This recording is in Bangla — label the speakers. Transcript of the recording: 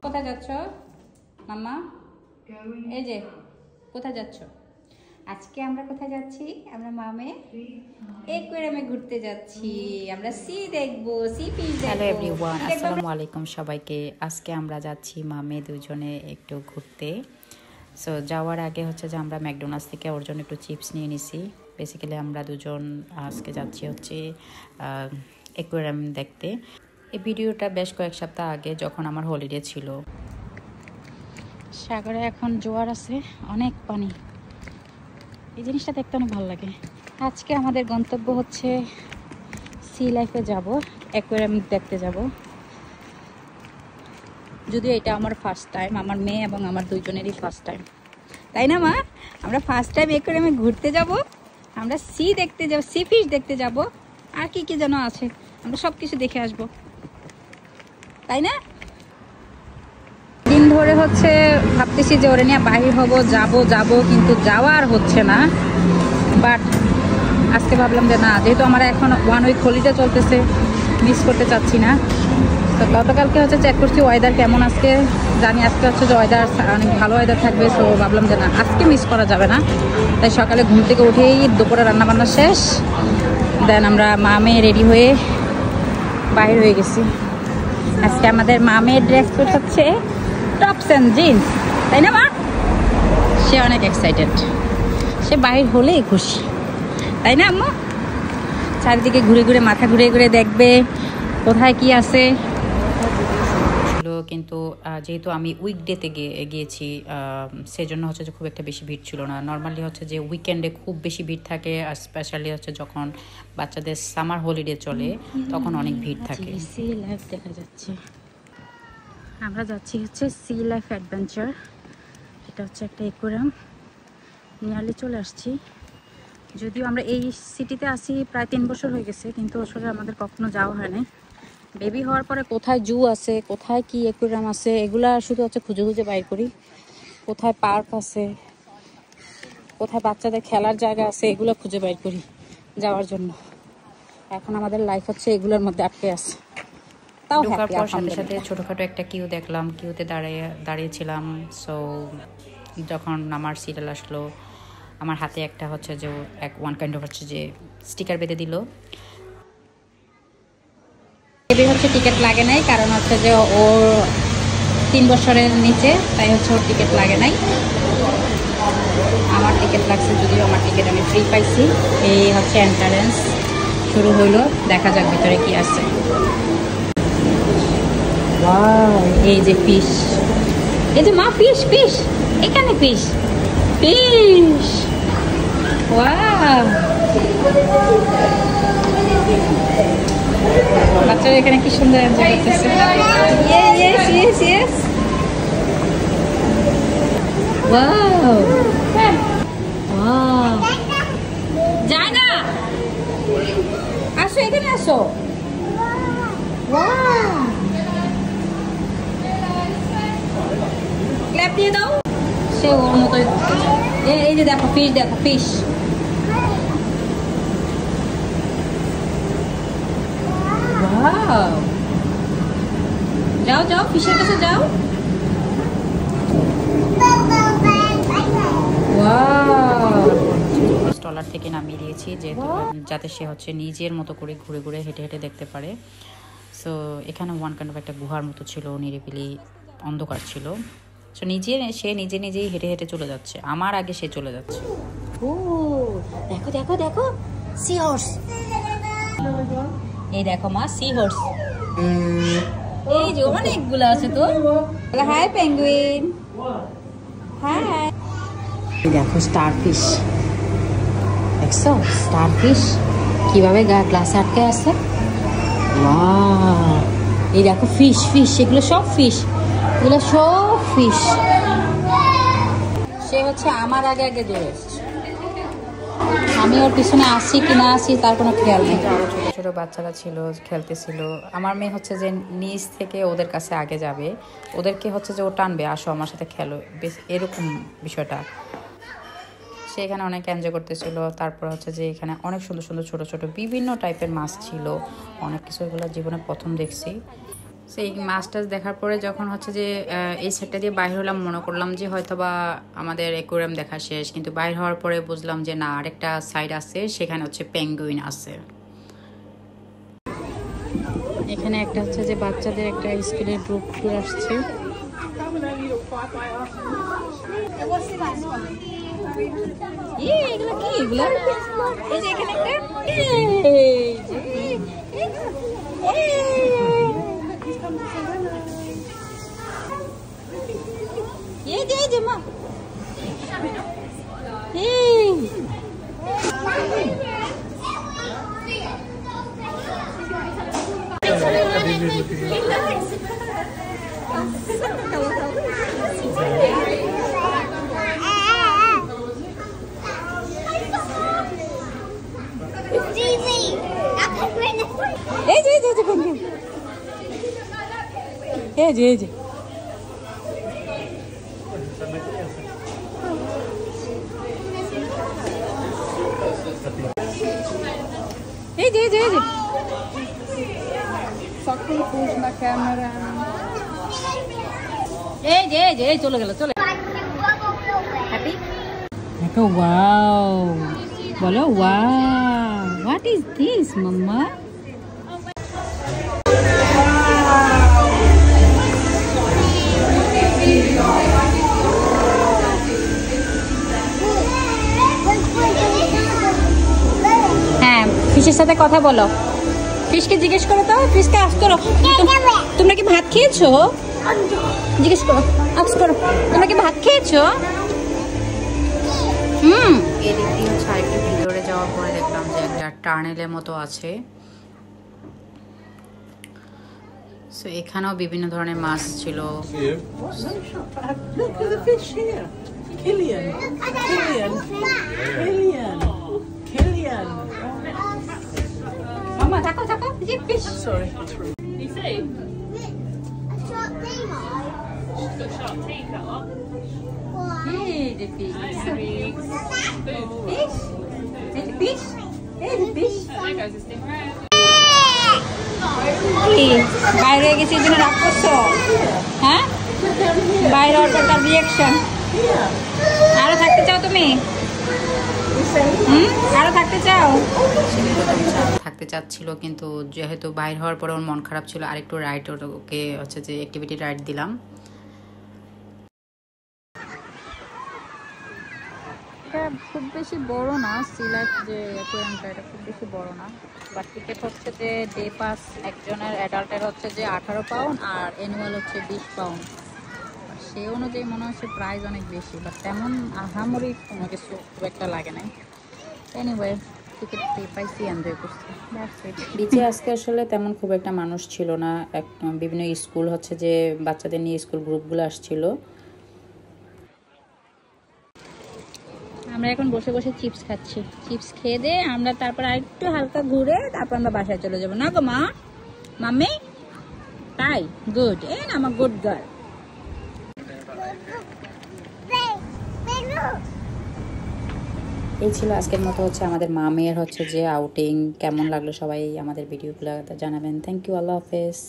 Speaker 1: কোথায় যাচ্ছ মাম্মা? এই যে কোথায় যাচ্ছ? আজকে আমরা কোথায় যাচ্ছি? আমরা মামে অ্যাকুয়ারিয়ামে ঘুরতে যাচ্ছি। আমরা সি দেখবো, সি ফিশ দেখবো।
Speaker 2: হ্যালো এভরিওয়ান, আসসালামু আলাইকুম সবাইকে। আজকে আমরা যাচ্ছি মামে দুজনে একটু ঘুরতে। সো যাওয়ার আগে হচ্ছে যে আমরা ম্যাকডোনাল্ডস থেকে ওর জন্য একটু চিপস নিয়ে নিছি। বেসিক্যালি আমরা দুজন আজকে যাচ্ছি হচ্ছে অ্যাকুয়ারিয়াম দেখতে। এই ভিডিওটা বেশ কয়েক সপ্তাহ আগে যখন আমার হলিডে ছিল। সাগরে এখন জোয়ার আছে, অনেক পানি। এই জিনিসটা দেখতে অনেক ভালো লাগে। আজকে আমাদের গন্তব্য হচ্ছে সি লাইফে যাব, অ্যাকুয়ারিয়াম দেখতে যাব। যদিও এটা আমার ফার্স্ট টাইম, আমার মেয়ে এবং আমার দুইজনেরই ফার্স্ট টাইম, তাই না মা? আমরা ফার্স্ট টাইম অ্যাকুয়ারিয়ামে ঘুরতে যাব, আমরা সি দেখতে যাব, সি ফিশ দেখতে যাব, আর কি কি যেন আছে, আমরা সব কিছু দেখে আসবো, তাই না? দিন ধরে হচ্ছে ভাবতেছি যে ওরে নিয়ে বাহির হব, যাব কিন্তু যাওয়ার হচ্ছে না। বাট আজকে ভাবলাম যে না, যেহেতু আমার এখন 1 উইক হলিডে চলতেছে, মিস করতে চাচ্ছি না। তো গতকালকে হচ্ছে চেক করছি ওয়েদার কেমন আজকে, জানি আজকে হচ্ছে যে ওয়েদার অনেক ভালো ওয়েদার থাকবে। সো ভাবলাম যে না, আজকে মিস করা যাবে না। তাই সকালে ঘুম থেকে উঠেই দুপুরে রান্নাবান্না শেষ, দেন আমরা মামে রেডি হয়ে বাইরে হয়ে গেছি। আজকে আমাদের মামের ড্রেস কোড হচ্ছে টপস অ্যান্ড জিন্স, তাই না মা? সে অনেক এক্সাইটেড, সে বাইর হলেই খুশি, তাই না আম্মু? চারিদিকে ঘুরে ঘুরে, মাথা ঘুরে ঘুরে দেখবে কোথায় কি আছে। কিন্তু যেহেতু আমি উইকডেতে গিয়েছি, সেজন্য হচ্ছে যে খুব একটা বেশি ভিড় ছিল না। নর্মালি হচ্ছে যে উইকেন্ডে খুব বেশি ভিড় থাকে, আর স্পেশালি হচ্ছে যখন বাচ্চাদের সামার হলিডে চলে তখন অনেক ভিড় থাকে।
Speaker 1: সি লাইফ দেখা যাচ্ছে, আমরা যাচ্ছি হচ্ছে সি লাইফ অ্যাডভেঞ্চার। এটা হচ্ছে একটা অ্যাকুয়ারিয়াম, নিয়ারলি চলে আসছি। যদিও আমরা এই সিটিতে আসি প্রায় 3 বছর হয়ে গেছে, কিন্তু আসলে আমাদের কখনো যাওয়া হয় না। বেবি হওয়ার পরে কোথায় জু আছে, কোথায় কি অ্যাকুয়ারিয়াম আছে, এগুলা শুধু হচ্ছে খুঁজে খুঁজে বাইর করি। কোথায় পার্ক আছে, কোথায় বাচ্চাদের খেলার জায়গা আছে, এগুলো খুঁজে বাইর করি যাওয়ার জন্য। এখন আমাদের লাইফ হচ্ছে এগুলোর মধ্যে আটকে আছে। তাও
Speaker 2: ঢোকার পর সাথে সাথে ছোটোখাটো একটা কিউ দেখলাম, কিউতে দাঁড়িয়েছিলাম। সো যখন আমার সিরিয়াল আসলো, আমার হাতে একটা হচ্ছে যে ওয়ান কাইন্ড অফ হচ্ছে যে স্টিকার বেঁধে দিল।
Speaker 1: হচ্ছে টিকিট লাগে নাই, কারণ হচ্ছে যে ওর 3 বছরের নিচে, তাই হচ্ছে ওর টিকিট লাগে নাই। আমার টিকিট লাগছে, যদিও আমার টিকিট আমি ফ্রি পাইছি। এই হচ্ছে এন্ট্রান্স, শুরু হইলো, দেখা যাক ভিতরে কি আছে। এই যে ফিশ, এই যে মা ফিশ, ফিশ এখানে, ফিশ ফিশ। ওয়াও, বাচ্চারা এখানে কি সুন্দর এনজয় করতেছে। Yes yes yes, wow wow. যায় না, আসো এখানে আসো। ওয়াও, ক্ল্যাপ দিয়ে দাও। সে ওর মতো, এই যে দেখো ফিশ, দেখো ফিশ। যাও যাও, ফিশের কাছে যাও।
Speaker 2: স্টলার থেকে নামিয়ে দিয়েছি, যাতে সে হচ্ছে নিজের মতো করে ঘুরে ঘুরে হেঁটে হেঁটে দেখতে পারে। সো এখানে ওয়ান কাইন্ড অফ একটা গুহার মতো ছিল, নিরিবিলি অন্ধকার ছিল। সো সে নিজেই হেঁটে হেঁটে চলে যাচ্ছে, আমার আগে সে চলে যাচ্ছে।
Speaker 1: ও দেখো দেখো দেখো, সি হর্স। এই দেখো মা, সি হর্স। এই যে অনেকগুলো আছে তো। Hi penguin, hi. দেখো স্টারফিশ, দেখছো স্টারফিশ কিভাবে গ্লাসে আটকে আছে। ওয়াও, এই দেখো ফিশ, ফিশ, এগুলো সব ফিশ, এগুলো সব ফিশ। সে হচ্ছে আমার আগে আগে দৌড়ে এসছে, আমি ওর পিছনে আসি কি না আসি তার কোনো খেয়াল নেই।
Speaker 2: আরো ছোট ছোট বাচ্চারা ছিল, খেলতেছিল। আমার মেয়ে হচ্ছে যে নিচ থেকে ওদের কাছে আগে যাবে, ওদেরকে হচ্ছে যে ও টানবে, আসো আমার সাথে খেলো, বেশ এরকম বিষয়টা। সে এখানে অনেক এনজয় করতেছিল। তারপর হচ্ছে যে এখানে অনেক সুন্দর সুন্দর ছোট ছোট বিভিন্ন টাইপের মাছ ছিল, অনেক কিছু, এগুলো জীবনে প্রথম দেখছি। সেই মাছটা দেখার পরে যখন হচ্ছে যে এই সেটটা দিয়ে বাইরে হলাম, মনে করলাম যে হয়তো বা আমাদের অ্যাকোয়ারিয়াম দেখা শেষ, কিন্তু বাইরে হওয়ার পরে বুঝলাম যে না, আরেকটা সাইড আছে, সেখানে হচ্ছে পেঙ্গুইন আছে। এখানে একটা হচ্ছে যে বাচ্চাদের একটা স্কুলের গ্রুপ ট্যুর আসছে। এগুলো কি? এগুলো এই যে এখানে একটা মা চলে গেল, চলে হ্যাপি। দেখো ওয়াও, বলো ওয়াও, হোয়াট ইজ দিস মাম্মা? হ্যাঁ, ফিশের সাথে কথা বলো, ফিশকে জিজ্ঞেস করো তো, ফিশকে আস্ক করো, তোমরা কি ভাত খেয়েছো? জিজ্ঞেস করো, আস্ক করো, তোমরা কি ভাত খেয়েছো? এদিক দিয়ে হচ্ছে আরেকটু ভিতরে যাওয়ার পরে দেখলাম যে একটা টার্নেলের মতো আছে। সো এখানেও বিভিন্ন ধরনের মাছ ছিল। মামা থাকো থাকো, ফিশ। সরি। বাইরে গেছি জন্য রাগ করছো? হ্যাঁ, বাইরে অর্ডার তার রিয়াকশন। আরো থাকতে চাও তুমি? আরো থাকতে চাও? থাকতে চাচ্ছিল, কিন্তু যেহেতু বাইরে হওয়ার পরে ওর মন খারাপ ছিল, আরেকটু রাইড ওকে হচ্ছে যে অ্যাক্টিভিটি রাইড দিলাম। এটা খুব বেশি বড় না, সি লাইফ যে অ্যাকোয়ারিয়ামটা, এটা খুব বেশি বড় না। বাট টিকিট হচ্ছে যে ডে পাস একজনের অ্যাডাল্টের হচ্ছে যে 18 পাউন্ড আর অ্যানুয়াল হচ্ছে 20 পাউন্ড। সে অনুযায়ী মনে হচ্ছে প্রাইস অনেক বেশি, বাট তেমন আহামরি কোনো কিছু খুব একটা লাগে নাই। এনিওয়ে, টিকিট পাইছি, এনজয় করছি। বিচে আজকে আসলে তেমন খুব একটা মানুষ ছিল না, বিভিন্ন স্কুল হচ্ছে যে বাচ্চাদের নিয়ে স্কুল গ্রুপগুলো আসছিল। আমরা এখন বসে বসে চিপস খাচ্ছি। চিপস খেয়ে দিয়ে আমরা তারপর আরেকটু হালকা ঘুরে তারপর আমরা বাসায় চলে যাবো, না গো মা? মাম্মি তাই? গুড, এ না আমার গুড গার্ল। এই ছিল আজকের মতো হচ্ছে আমাদের মা মেয়ের হচ্ছে যে আউটিং। কেমন লাগলো সবাই আমাদের ভিডিওগুলো জানাবেন। থ্যাংক ইউ, আল্লাহ হাফেজ।